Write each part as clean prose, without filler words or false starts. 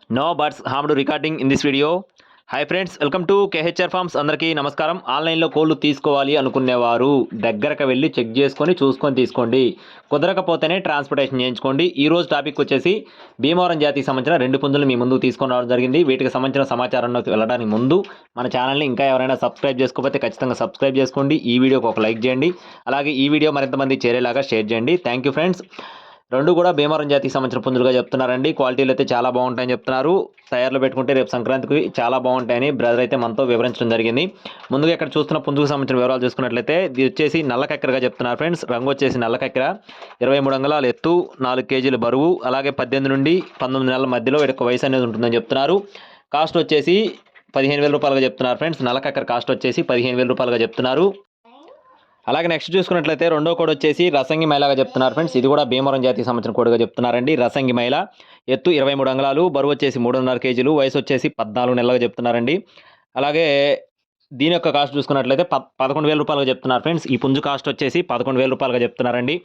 No birds harmed recording in this video. Hi friends, welcome to KHR forms. అందరికీ నమస్కారం. ఆన్లైన్లో కోళ్ళు తీసుకోవాలి అనుకునేవారు దగ్గరకు వెళ్ళి చెక్ చేసుకొని చూసుకొని తీసుకోండి. కుదరకపోతేనే ట్రాన్స్పోర్టేషన్ చేయించుకోండి. ఈరోజు టాపిక్ వచ్చేసి భీమవరం జాతికి సంబంధించిన 2 పుంజులు మీ ముందు తీసుకొని రావడం జరిగింది. వీటికి సంబంధించిన సమాచారంలోకి వెళ్ళడానికి ముందు మన ఛానల్ని ఇంకా ఎవరైనా సబ్స్క్రైబ్ చేసుకోకపోతే ఖచ్చితంగా సబ్స్క్రైబ్ చేసుకోండి. ఈ వీడియోకి ఒక లైక్ చేయండి. అలాగే ఈ వీడియో మరింతమంది చేరేలాగా షేర్ చేయండి. Thank you friends. 2 కూడా భీమవరం జాతికి సంబంధించిన పుంజులుగా చెప్తున్నారండి. క్వాలిటీలు అయితే చాలా బాగుంటాయని చెప్తున్నారు. తయారులో పెట్టుకుంటే రేపు సంక్రాంతికి చాలా బాగుంటాయని బ్రదర్ అయితే మనతో వివరించడం జరిగింది. ముందుగా ఇక్కడ చూస్తున్న పుంజుకు సంబంధించిన వివరాలు చూసుకున్నట్లయితే ఇది వచ్చేసి నల్ల కక్కెరగా చెప్తున్నారు ఫ్రెండ్స్. రంగు వచ్చేసి నల్ల కక్కెర, 23 అంగుళాల ఎత్తు, 4 కేజీల బరువు, అలాగే 18 నుండి 19 నెలల మధ్యలో వీటి వయసు అనేది ఉంటుందని చెప్తున్నారు. కాస్ట్ వచ్చేసి 15,000 రూపాయలుగా చెప్తున్నారు ఫ్రెండ్స్. నల్ల కక్కెర కాస్ట్ వచ్చేసి 15,000 రూపాయలుగా చెప్తున్నారు. అలాగే నెక్స్ట్ చూసుకున్నట్లయితే రెండో కోడ్ వచ్చేసి రసంగి మైలాగా చెప్తున్నారు ఫ్రెండ్స్. ఇది కూడా భీమవరం జాతికి సంబంధించిన కోడ్గా చెప్తున్నారండి. రసంగి మైల, ఎత్తు 23 అంగుళాలు, బరువు వచ్చేసి 3.5 కేజీలు, వయసు వచ్చేసి 14 నెలలుగా చెప్తున్నారండి. అలాగే దీని యొక్క కాస్ట్ చూసుకున్నట్లయితే 11,000 రూపాయలుగా చెప్తున్నారు ఫ్రెండ్స్. ఈ పుంజు కాస్ట్ వచ్చేసి 11,000 రూపాయలుగా చెప్తున్నారండి.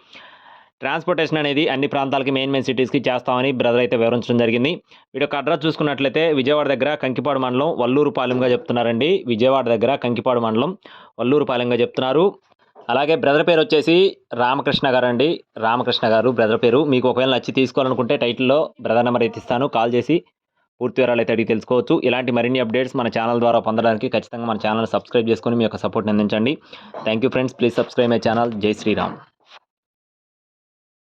ట్రాన్స్పోర్టేషన్ అనేది అన్ని ప్రాంతాలకి మెయిన్ సిటీస్కి చేస్తామని బ్రదర్ అయితే వివరించడం జరిగింది. వీటి యొక్క అడ్రస్ చూసుకున్నట్లయితే విజయవాడ దగ్గర కంకిపాడు మండలం వల్లూరుపాలెంగా చెప్తున్నారండి. విజయవాడ దగ్గర కంకిపాడు మండలం వల్లూరుపాలెంగా చెప్తున్నారు. అలాగే బ్రదర్ పేరు వచ్చేసి రామకృష్ణ గారు అండి. రామకృష్ణ గారు బ్రదర్ పేరు. మీకు ఒకవేళ నచ్చి తీసుకోవాలనుకుంటే టైటిల్లో బ్రదర్ నెంబర్ అయితే ఇస్తాను. కాల్ చేసి పూర్తి వివరాలు అయితే అడిగి తెలుసుకోవచ్చు. ఇలాంటి మరిన్ని అప్డేట్స్ మన ఛానల్ ద్వారా పొందడానికి ఖచ్చితంగా మన ఛానల్ సబ్స్క్రైబ్ చేసుకొని మీ యొక్క సపోర్ట్ని అందించండి. Thank you friends. Please subscribe my channel. జై శ్రీరామ్.